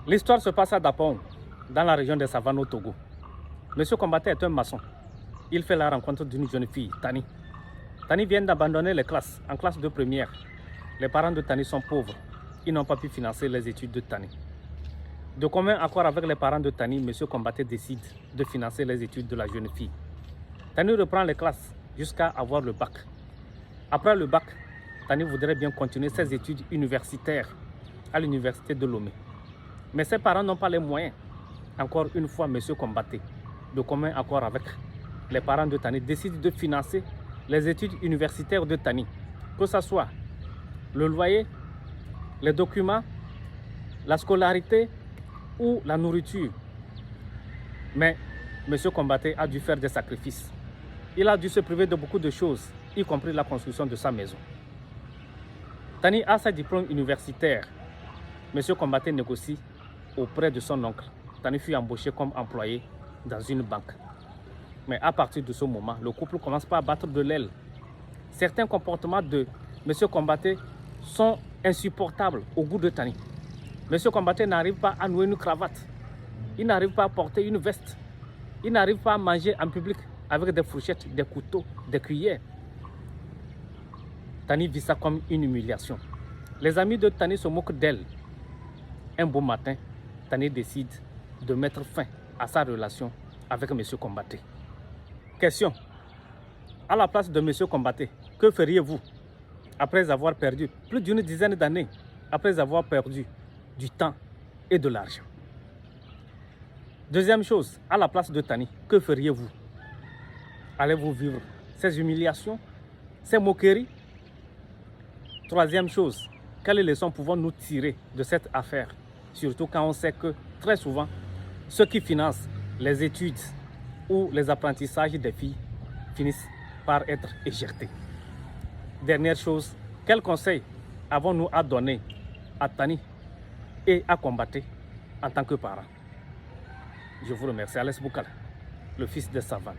L'histoire se passe à Dapong, dans la région des Savanes au Togo. Monsieur Combaté est un maçon. Il fait la rencontre d'une jeune fille, Tani. Tani vient d'abandonner les classes, en classe de première. Les parents de Tani sont pauvres. Ils n'ont pas pu financer les études de Tani. De commun accord avec les parents de Tani, Monsieur Combaté décide de financer les études de la jeune fille. Tani reprend les classes jusqu'à avoir le bac. Après le bac, Tani voudrait bien continuer ses études universitaires à l'université de Lomé. Mais ses parents n'ont pas les moyens. Encore une fois, Monsieur Combaté, de commun accord avec les parents de Tani, décide de financer les études universitaires de Tani. Que ce soit le loyer, les documents, la scolarité ou la nourriture. Mais Monsieur Combaté a dû faire des sacrifices. Il a dû se priver de beaucoup de choses, y compris la construction de sa maison. Tani a ses diplômes universitaires. Monsieur Combaté négocie auprès de son oncle. Tani fut embauché comme employé dans une banque. Mais à partir de ce moment, le couple commence pas à battre de l'aile. Certains comportements de Monsieur Combaté sont insupportables au goût de Tani. Monsieur Combaté n'arrive pas à nouer une cravate. Il n'arrive pas à porter une veste. Il n'arrive pas à manger en public avec des fourchettes, des couteaux, des cuillères. Tani vit ça comme une humiliation. Les amis de Tani se moquent d'elle. Un beau matin, Tani décide de mettre fin à sa relation avec Monsieur Combaté. Question. À la place de Monsieur Combaté, que feriez-vous après avoir perdu plus d'une dizaine d'années, après avoir perdu du temps et de l'argent? Deuxième chose, à la place de Tani, que feriez-vous? Allez-vous vivre ces humiliations, ces moqueries? Troisième chose, quelles leçons pouvons-nous tirer de cette affaire? Surtout quand on sait que très souvent, ceux qui financent les études ou les apprentissages des filles finissent par être éjectés. Dernière chose, quel conseil avons-nous à donner à Tani et à Combaté en tant que parents? Je vous remercie. Alès Boukala, le fils de Savane.